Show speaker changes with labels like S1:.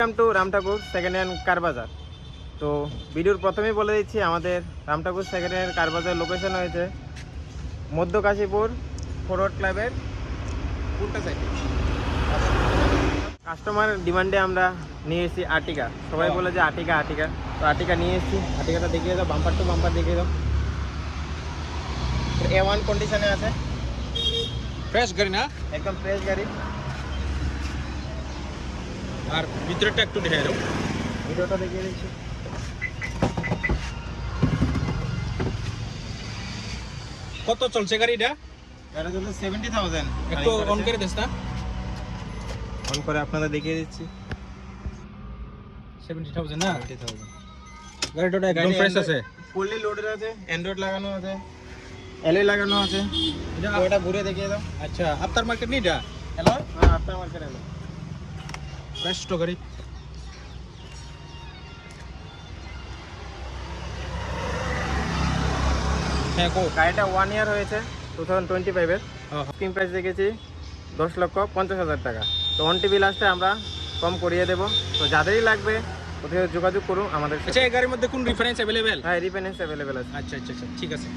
S1: Welcome to Ram Thakur second hand car Bazar. তো ভিডিওর প্রথমেই বলে দিচ্ছি, আমাদের Ram Thakur second hand car Bazar location হয়েছে মধ্য কাশীপুর ফরওয়ার্ড ক্লাবের উল্টা সাইডে। কাস্টমার ডিমান্ডে আমরা নিয়ে এসেছি আর্টিকা। সবাই বলে যে আর্টিকা আর্টিকা, তো আর্টিকা নিয়ে এসেছি। আর্টিকাটা দেখিয়ে দাও, বাম্পার টু বাম্পার দেখিয়ে দাও। A1 কন্ডিশনে আছে,
S2: ফ্রেশ গাড়ি না,
S1: একদম ফ্রেশ গাড়ি।
S2: আর ভিতরেটা একটু দেখে দাও,
S1: ভিডিওটা দেখিয়ে দিচ্ছি।
S2: কত চলছে গাড়িটা?
S1: এটা চলছে 70,000।
S2: একটু অন করে দিস না,
S1: অন করে আপনাদের দেখিয়ে দিচ্ছি।
S2: 70,000 না?
S1: 70,000
S2: গাড়িটা একদম ফ্রেশ আছে।
S1: ফুললি লোডেড আছে, অ্যান্ড্রয়েড লাগানো আছে, এলই লাগানো আছে। ওটা ঘুরে দেখিয়ে দাও।
S2: আচ্ছা, আপনার মার্কেট নিটা
S1: হ্যালো, হ্যাঁ আপনার মার্কেট এলো।
S2: ফ্রেশ তো গাড়ি। হ্যাঁ কো,
S1: গাড়িটা 1 ইয়ার হয়েছে, 2025 এর।
S2: হ্যাঁ।
S1: স্কিম প্রাইস দেখেছি 10,50,000 টাকা। তো অন টিভি লাস্টে আমরা কম করিয়ে দেবো। তো যাদেরই লাগবে ওদের যোগাযোগ করুন আমাদের সাথে।
S2: আচ্ছা এই গাড়ির মধ্যে কোন রিফারেন্স অ্যাভেলেবেল?
S1: হ্যাঁ, রিফাইন্যান্স অ্যাভেলেবেল আছে।
S2: আচ্ছা আচ্ছা আচ্ছা, ঠিক আছে।